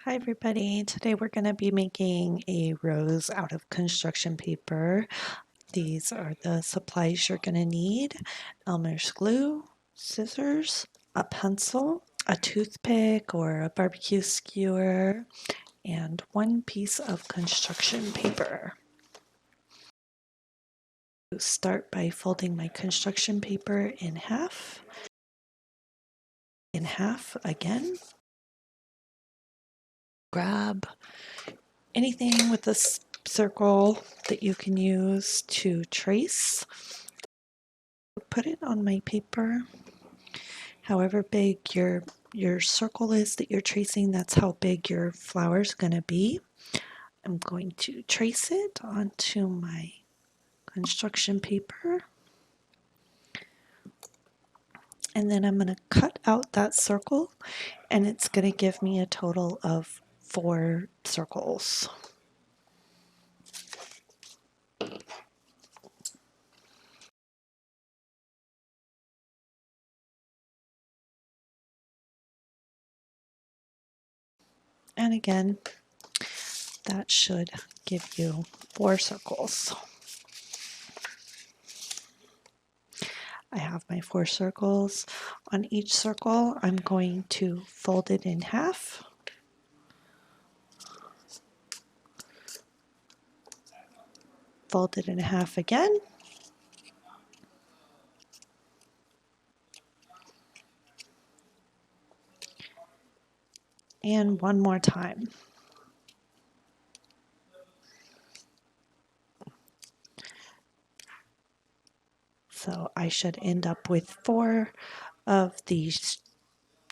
Hi everybody, today we're going to be making a rose out of construction paper. These are the supplies you're going to need: Elmer's glue, scissors, a pencil, a toothpick or a barbecue skewer, and one piece of construction paper. Start by folding my construction paper in half again. Grab anything with a circle that you can use to trace. Put it on my paper. However big your circle is that you're tracing, that's how big your flower is going to be. I'm going to trace it onto my construction paper. And then I'm going to cut out that circle, and it's going to give me a total of 4 circles. And again, that should give you 4 circles. I have my 4 circles. On each circle, I'm going to fold it in half. Fold it in half again. And one more time. So I should end up with 4 of these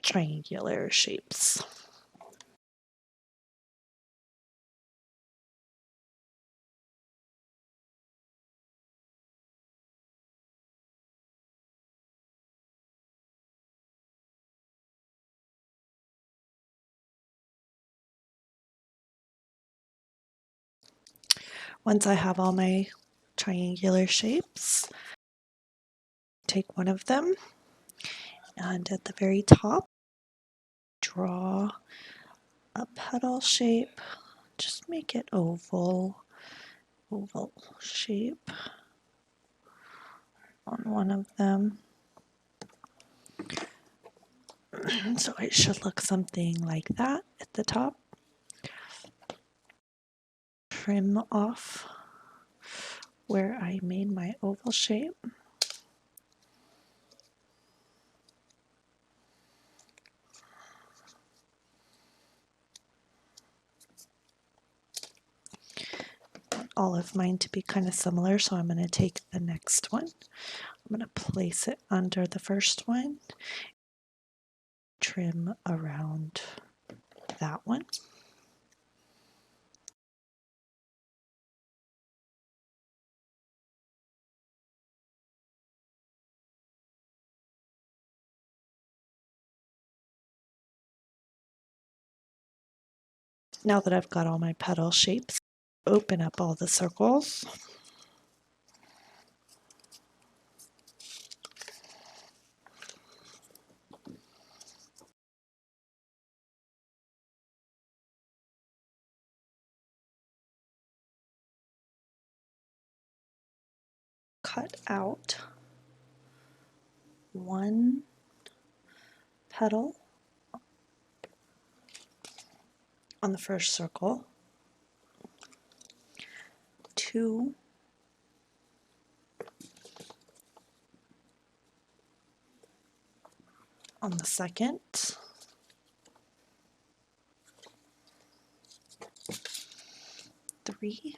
triangular shapes. Once I have all my triangular shapes, take one of them, and at the very top, draw a petal shape. Just make it oval shape on one of them. So it should look something like that at the top. Trim off where I made my oval shape. All of mine to be kind of similar, so I'm going to take the next one. I'm going to place it under the first one, trim around that one. Now that I've got all my petal shapes, open up all the circles. Cut out one petal on the first circle, 2 on the second, 3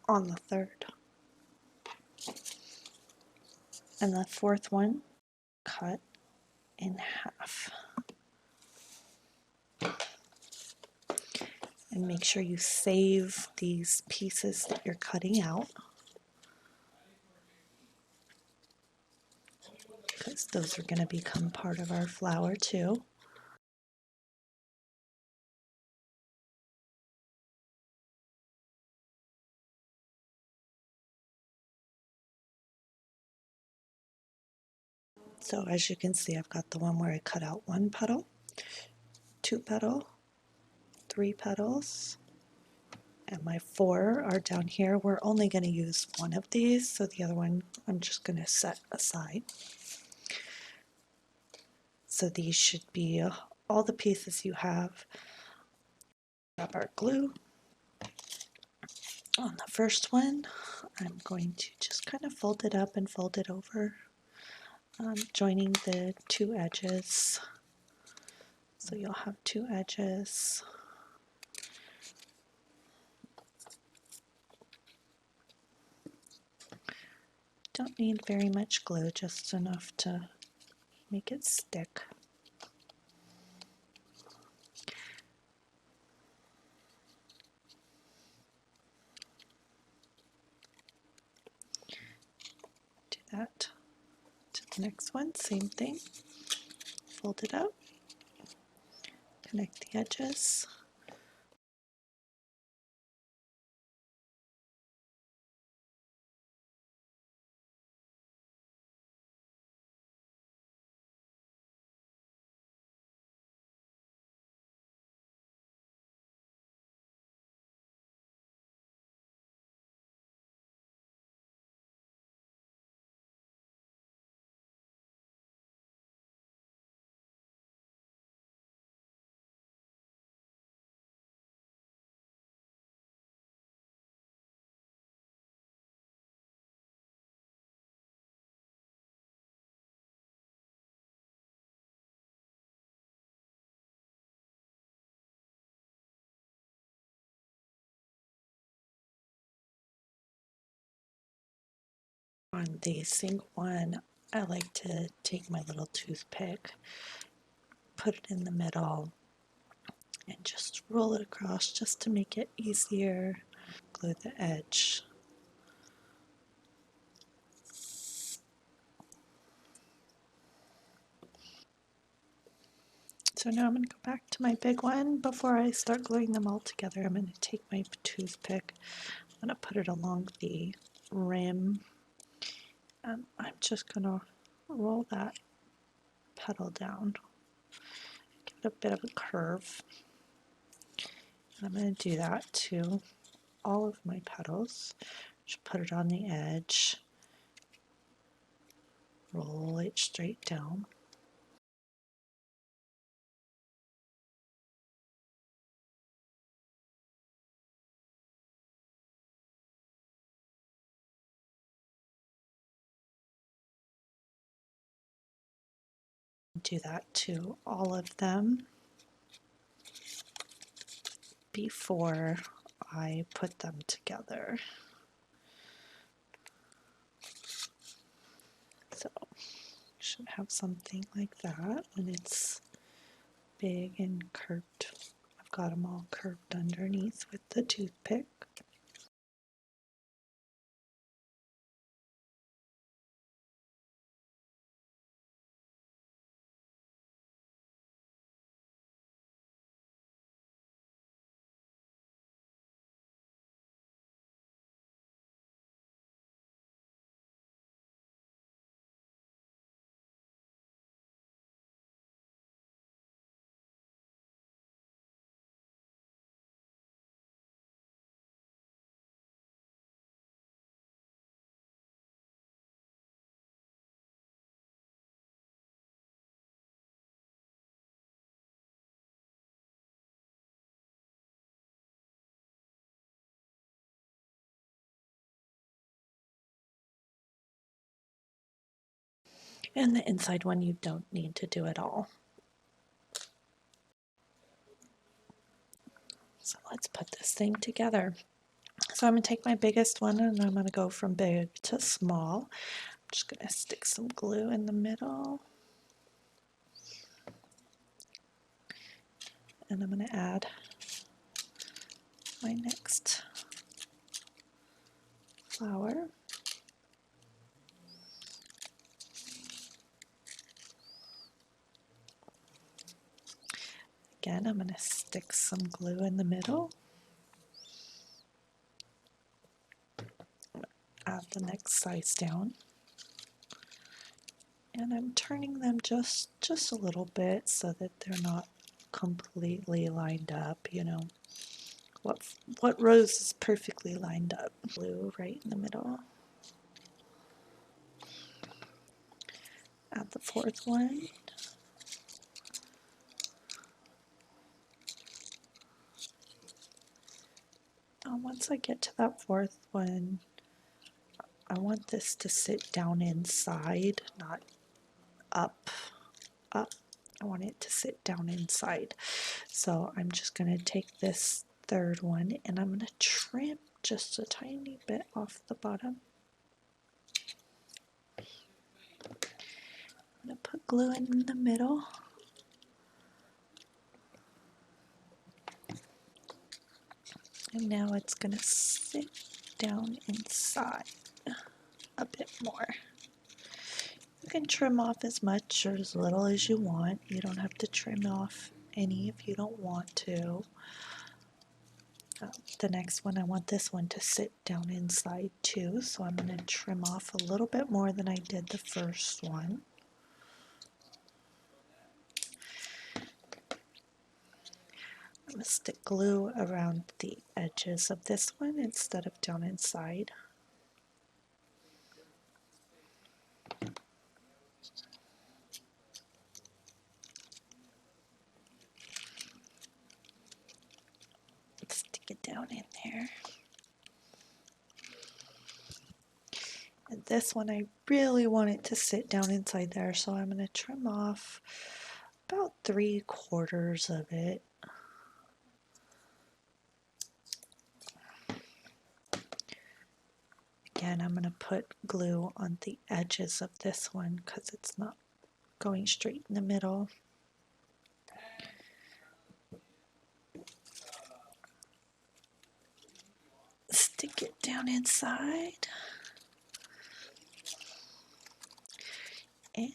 on the third, and the fourth one cut in half. And make sure you save these pieces that you're cutting out, because those are going to become part of our flower too. So as you can see, I've got the one where I cut out 1 petal, 2 petal, 3 petals, and my 4 are down here. We're only going to use one of these, so the other one I'm just going to set aside. So these should be all the pieces you have. Grab our glue. On the first one, I'm going to just kind of fold it up and fold it over, joining the 2 edges. So you'll have 2 edges. Don't need very much glue, just enough to make it stick. Do that to the next one, same thing. Fold it up, connect the edges. On the single one, I like to take my little toothpick, put it in the middle, and just roll it across just to make it easier. Glue the edge. So now I'm going to go back to my big one. Before I start gluing them all together, I'm going to take my toothpick. I'm going to put it along the rim, and I'm just going to roll that petal down. Give it a bit of a curve. And I'm going to do that to all of my petals. Just put it on the edge, roll it straight down. Do that to all of them before I put them together. So should have something like that when it's big and curved. I've got them all curved underneath with the toothpick. And the inside one you don't need to do at all. So let's put this thing together. So I'm going to take my biggest one and I'm going to go from big to small. I'm just going to stick some glue in the middle. And I'm going to add my next flower. Again, I'm going to stick some glue in the middle. Add the next size down. And I'm turning them just a little bit so that they're not completely lined up, you know. What rose is perfectly lined up? Blue right in the middle. Add the fourth one. Once I get to that fourth one, I want this to sit down inside, not up. I want it to sit down inside. So I'm just going to take this third one and I'm going to trim just a tiny bit off the bottom. I'm going to put glue in the middle. And now it's going to sit down inside a bit more. You can trim off as much or as little as you want. You don't have to trim off any if you don't want to. The next one, I want this one to sit down inside too, so I'm going to trim off a little bit more than I did the first one. I'm going to stick glue around the edges of this one instead of down inside. Stick it down in there. And this one, I really want it to sit down inside there, so I'm going to trim off about 3/4 of it. Again, I'm going to put glue on the edges of this one because it's not going straight in the middle. Stick it down inside. And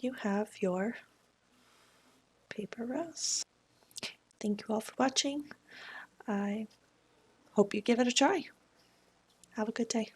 you have your paper rose. Thank you all for watching. I hope you give it a try. Have a good day.